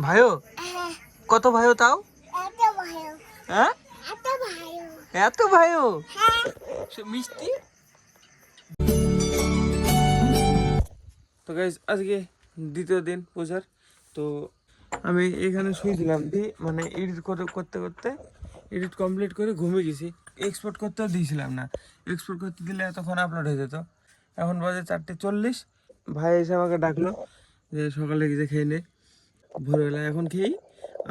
ভাইও কত ভাইও তাও? হ্যাঁ এত ভাইও মিষ্টি। তো গাইস আজকে দ্বিতীয় দিন পূজার। তো আমি এখানে শুয়েছিলাম মানে এডিট করতে করতে এডিট কমপ্লিট করে ঘুমিয়ে গেছি। এক্সপোর্ট করতেও দিয়েছিলাম না, এক্সপোর্ট করতে দিলে তখন আপলোড হয়ে যেত। এখন বাজে 4:40। ভাই এসে আমাকে ডাকলো যে সকালে গিয়ে খেয়ে নে। ভোরবেলা এখন খেয়েই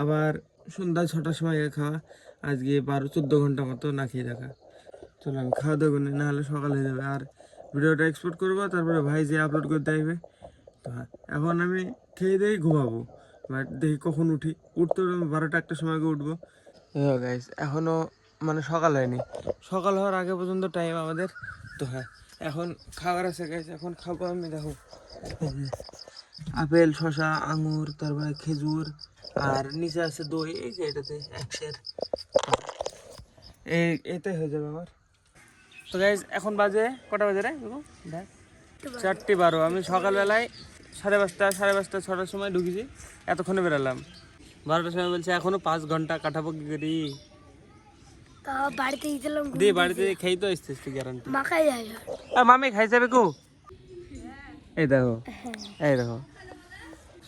আবার সন্ধ্যা 6টার সময় খাওয়া। আজকে 12-14 ঘন্টা মতো না খেয়ে থাকা। চলো আমি খাওয়া দাওয়া করি, না হলে সকাল হয়ে যাবে। আর ভিডিওটা এক্সপোর্ট করবো, তারপরে ভাই যে আপলোড করতে আসবে। তো হ্যাঁ, এখন আমি খেয়ে দিয়ে ঘুমাবো। বাট দেখি কখন উঠি। উঠতে আমি 12টা-1টার সময় উঠবো। হ্যাঁ গাইস, এখনও মানে সকাল হয়নি। সকাল হওয়ার আগে পর্যন্ত টাইম আমাদের। তো হ্যাঁ, এখন খাবার আছে গাইস, এখন খাবো আমি। দেখো আপেল, শসা, আঙুর, তারপরে খেজুর, আর নিচে আছে দই। এই যে এটাতে 1 সের, এতে হয়ে যাবে আমার। তো গাইস এখন বাজে কটা বাজে রে? দেখ 4:12। আমি সকালবেলায় 5:30, 6টার সময় ঢুকেছি, এতক্ষণে বেরালাম। 12টার সময় বলছে এখনো 5 ঘন্টা কাটাবো কি করি। বাড়িতে খেয়ে তো আসছিস তুই, গ্যারান্টি। মামি খাই যাবে কো? এই দেখো, এই দেখো,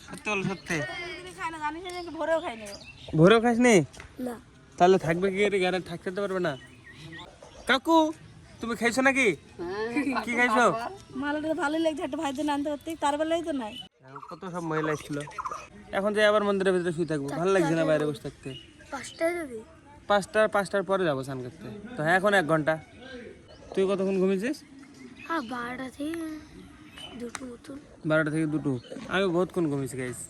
সত্যি বলো সত্যি। ভোরেও খাস নি? তাহলে থাকবে কি করে? গ্যারান্টি থাকতে পারবে না। কাকু তুমি খাইছো নাকি? কি খাইছো? মালাটা ভালো লাগছে, একটা ভাইদের জন্য আনতে পারতে, তার বেলায় তো নাই। কত সব মহিলা এসেছিল। এখন যাই আবার মন্দিরের ভিতরে শুয়ে থাকবো, ভালো লাগছে না বাইরে বসে থাকতে। 5টার পরে যাবো স্নান করতে। তো হ্যাঁ, এখন 1 ঘন্টা। তুই কতক্ষণ ঘুমিয়েছিস? 12টা থেকে 2টো মতন। 12টা থেকে 2টো। আমি বহুতক্ষণ ঘুমিয়েছি গাইস।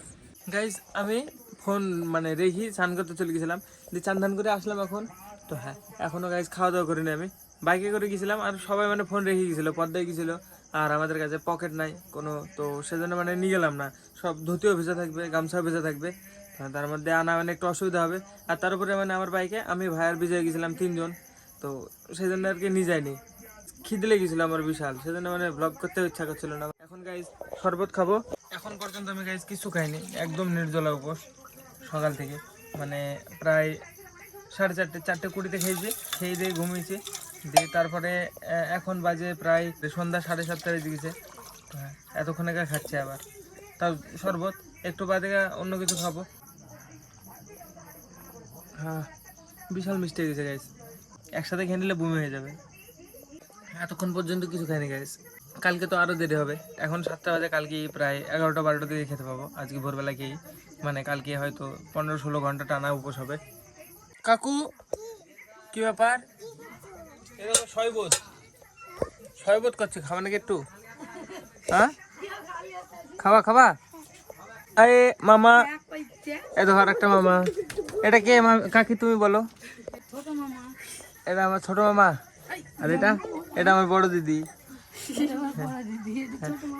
গাইস আমি ফোন মানে রেখে স্নান করতে চলে গেছিলাম, দিয়ে চান ধান করে আসলাম এখন। তো হ্যাঁ, এখনও গাইস খাওয়া দাওয়া করিনি। আমি বাইকে করে গেছিলাম, আর সবাই মানে ফোন রেখে গেছিলো, পর্দায় গেছিলো। আর আমাদের কাছে পকেট নাই কোনো, তো সেজন্য মানে নিয়ে গেলাম না। সব ধুতিও ভেজা থাকবে, গামছাও ভেজা থাকবে, তার মধ্যে আনা মানে একটু অসুবিধা হবে। আর তার উপরে মানে আমার বাইকে আমি, ভাই আর বিজয় গেছিলাম 3জন। তো সেই জন্য আর কি নিয়ে যায়নি। খিদে লেগেছিল আমার বিশাল, সেজন্য মানে ব্লগ করতে ইচ্ছা করছিল না। এখন গাইস শরবত খাবো। এখন পর্যন্ত আমি গাইস কিছু খাইনি, একদম নির্জলা উপোস সকাল থেকে। মানে প্রায় 4:30, 4:20 খেয়েছি, খেয়ে দিয়ে ঘুমিয়েছি। দিয়ে তারপরে এখন বাজে প্রায় সন্ধ্যা 7:30 দিয়েছে। হ্যাঁ, এতক্ষণে খাচ্ছে আবার, তাও শরবত। একটু বাদে অন্য কিছু খাবো। হ্যাঁ, বিশাল মিষ্টি হয়ে গেছে গাইস, একসাথে খেয়ে নিলে বমি হয়ে যাবে। এতক্ষণ পর্যন্ত কিছু খাইনি গাইস। কালকে তো আরও দেরি হবে। এখন 7টা বাজে, কালকে প্রায় 11টা-12টা দিকে খেতে পাবো। আজকে ভোরবেলা খেয়েই মানে কালকে হয়তো 15-16 ঘন্টা টানা উপোস হবে। কাকু কি ব্যাপার? এরকম শরবত করছে, খাবা নাকি একটু? হ্যাঁ, খাবা। আরে মামা, এত আর একটা মামা। এটা কে কাকি তুমি বলো? এটা আমার ছোট মামা। আর এটা আমার বড় দিদি।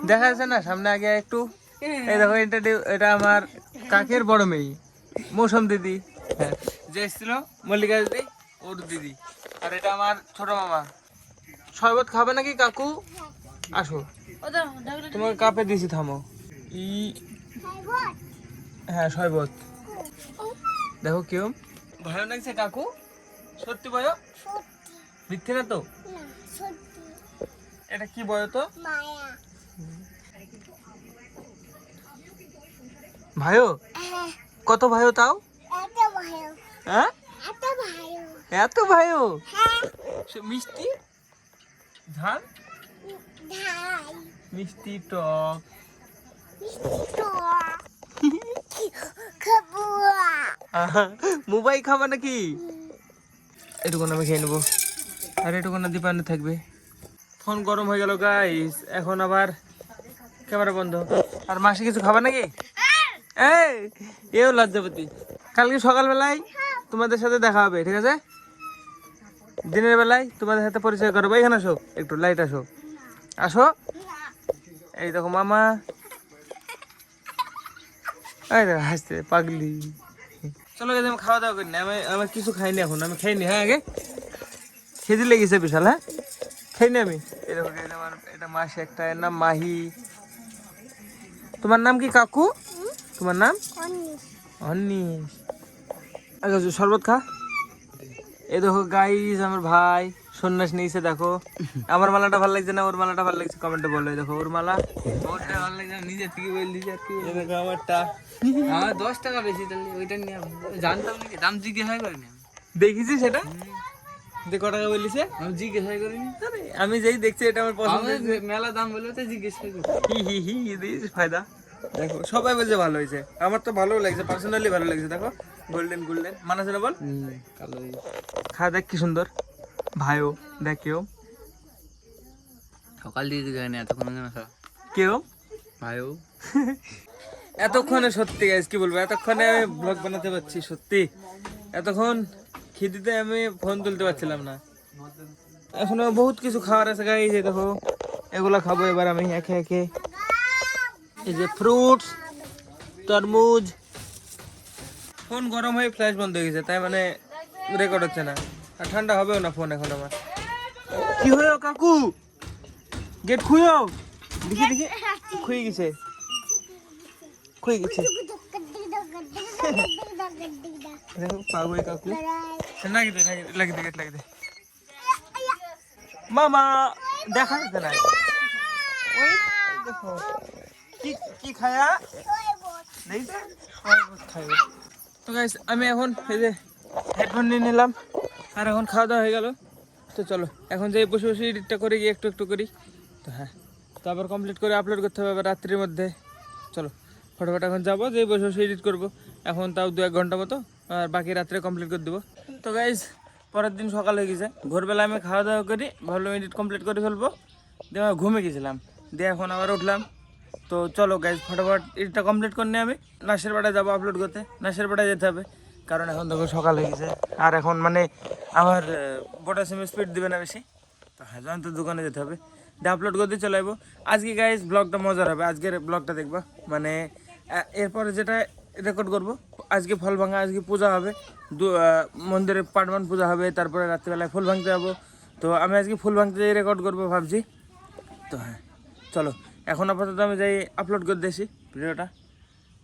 দেখা যাচ্ছে না সামনে, আগে একটু। এই দেখো, এটা আমার কাকের বড় মেয়ে মৌসুম দিদি। হ্যাঁ, যে এসেছিল মল্লিকা দিদি, ওর দিদি। আর এটা আমার ছোট মামা। শরবত খাবে নাকি কাকু? আসো, তোমাকে কাপে দিছি, থামো। হ্যাঁ শরবত। দেখো কেউ ভালো লাগছে কাকু? সত্যি বলো, মিথ্যে না তো? এটা কি বলো তো? ভাইও কত ভাইও তাও? হ্যাঁ, এত ভাইও মিষ্টি ঝাল মিষ্টি টক। মোবাইল খাবা নাকি? এটুকুন আমি খেয়ে নেবো, আর এটুকুন দীপান্নে থাকবে। ফোন গরম হয়ে গেল গাইস, এখন আবার ক্যামেরা বন্ধ। আর মাসি কিছু খাবা নাকি? এও লজ্জাপতি। কালকে সকালবেলায় তোমাদের সাথে দেখা হবে, ঠিক আছে? দিনের বেলায় তোমাদের সাথে পরিচয় করবো। এখানে আসো, একটু লাইট আসো। এই দেখো মামা, হাসতে পাগলি। চলো গেছে, আমি খাওয়া দাওয়া করি না। আমি কিছু খাইনি এখন, আমি খাইনি। হ্যাঁ, আগে খেতে লেগেছে বিশাল। হ্যাঁ, খাইনি আমি। এই দেখো আমার এটা মাসি একটা, এর নাম মাহি। তোমার নাম কি কাকু? তোমার নাম হননি আগে শরবত খা। এই দেখো গাইস আমার ভাই সন্ন্যাস নিয়েছে দেখো। আমার মালাটা ভালো লাগছে না ওর মালাটা ভালো লাগছে কমেন্টে বলো। এই দেখো ওর মালা ওরটা ভালো লাগছে নিজে থেকে বল দিছি আর কি। এই দেখো আমারটা আমার 10 টাকা বেশি তাহলে ওইটা নিয়ে জানতাম নাকি দাম জিজ্ঞেস করিনি দেখেছি সেটা যে কত টাকা বলিছে আমি জিজ্ঞেস করিনি। আরে আমি যেই দেখছি এটা আমার পছন্দ মেলা দাম বলে তো জিজ্ঞেস করি হি হি হি দিস ফায়দা। দেখো সবাই বলছে ভালো হয়েছে আমার তো ভালো লাগছে পার্সোনালি ভালো লাগছে। দেখো গোল্ডেন গোল্ডেন মানাছে না বল কালো খা দেখ কি সুন্দর ভাইও দেখ কেউ সকাল দিয়ে দিকে এতক্ষণ কেউ ভাইও এতক্ষণে সত্যি গাইস কি বলবো এতক্ষণে আমি ব্লগ বানাতে পারছি সত্যি। এতক্ষণ খিদিতে আমি ফোন তুলতে পারছিলাম না। এখনো বহুত কিছু খাওয়ার আছে গাইস। এই দেখো এগুলা খাবো এবার আমি একে একে। এই যে ফ্রুটস তরমুজ। ফোন গরম হয়ে ফ্ল্যাশ বন্ধ হয়ে গেছে তাই মানে রেকর্ড হচ্ছে না আর ঠান্ডা হবেও না ফোন এখন আমার। কি হলো কাকু গেট খুঁয়ো দেখি দেখি খুঁয়ে গেছে খুঁয়ে গেছে। দেখো পাবো কাকু লাগিয়ে দে লাগিয়ে দে গেট লাগিয়ে দে। মামা দেখা যাচ্ছে না ওই দেখো কি কি খায়া দেখতে খাইবে। তো গাইস আমি এখন এই যে হেডফোন নিয়ে নিলাম আর এখন খাওয়া দাওয়া হয়ে গেল। তো চলো এখন যে বসে বসে এডিটটা করে গিয়ে একটু একটু করি। তো হ্যাঁ তো আবার কমপ্লিট করে আপলোড করতে হবে আবার রাত্রির মধ্যে। চলো ফটোফট এখন যাবো যে বসে বসে এডিট করবো এখন তাও 2-1 ঘন্টা মতো আর বাকি রাত্রে কমপ্লিট করে দেবো। তো গাইস পরের দিন সকাল হয়ে গেছে ভোরবেলা আমি খাওয়া দাওয়া করি ভাবলাম এডিট কমপ্লিট করে ফেলবো দিয়ে আমি ঘুমে গেছিলাম দিয়ে এখন আবার উঠলাম। তো চলো গাইজ ফটোফট এডিটটা কমপ্লিট করে নিয়ে আমি নাসের পাড়ায় যাবো আপলোড করতে। নাসের পাড়ায় যেতে হবে কারণ এখন দেখো সকাল হয়ে গেছে আর এখন মানে আমার বড় সিমে স্পিড দিবে না বেশি। তো হ্যাঁ তো দোকানে যেতে হবে দিয়ে আপলোড করতে চলে যাবো। আজকে গাইজ ব্লগটা মজার হবে আজকের ব্লগটা দেখবা মানে এরপরে যেটা রেকর্ড করব আজকে ফল ভাঙা আজকে পূজা হবে মন্দিরে পাটমান পূজা হবে তারপরে রাত্রিবেলায় ফুল ভাঙতে যাবো। তো আমি আজকে ফুল ভাঙতে যাই রেকর্ড করবো ভাবছি। তো হ্যাঁ চলো এখন আপাতত আমি যাই আপলোড করে দিয়েছি ভিডিওটা।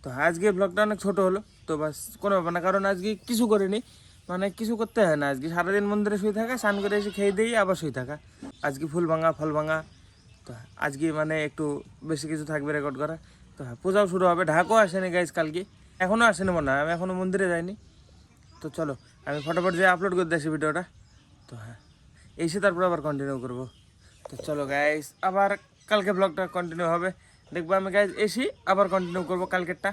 তো আজকে ব্লগটা অনেক ছোটো হলো তো বাস কোনো ব্যাপার না কারণ আজকে কিছু করিনি মানে কিছু করতে হয় না। আজকে সারাদিন মন্দিরে শুয়ে থাকা স্নান করে এসে খেয়ে দিয়ে আবার শুয়ে থাকা। আজকে ফুল ভাঙা ফল ভাঙা তো আজকে মানে একটু বেশি কিছু থাকবে রেকর্ড করা। তো হ্যাঁ পূজাও শুরু হবে ঢাকাও আসেনি গাইজ কালকে এখনও আসেনি মনে হয় আমি এখনও মন্দিরে যাইনি। তো চলো আমি ফটোফট যেয়ে আপলোড করে দিয়েছি ভিডিওটা। তো হ্যাঁ এসে তারপর আবার কন্টিনিউ করবো। তো চলো গাইজ আবার কালকে ব্লগটা কন্টিনিউ হবে দেখবো আমি গাইজ এসি আবার কন্টিনিউ করবো কালকেরটা।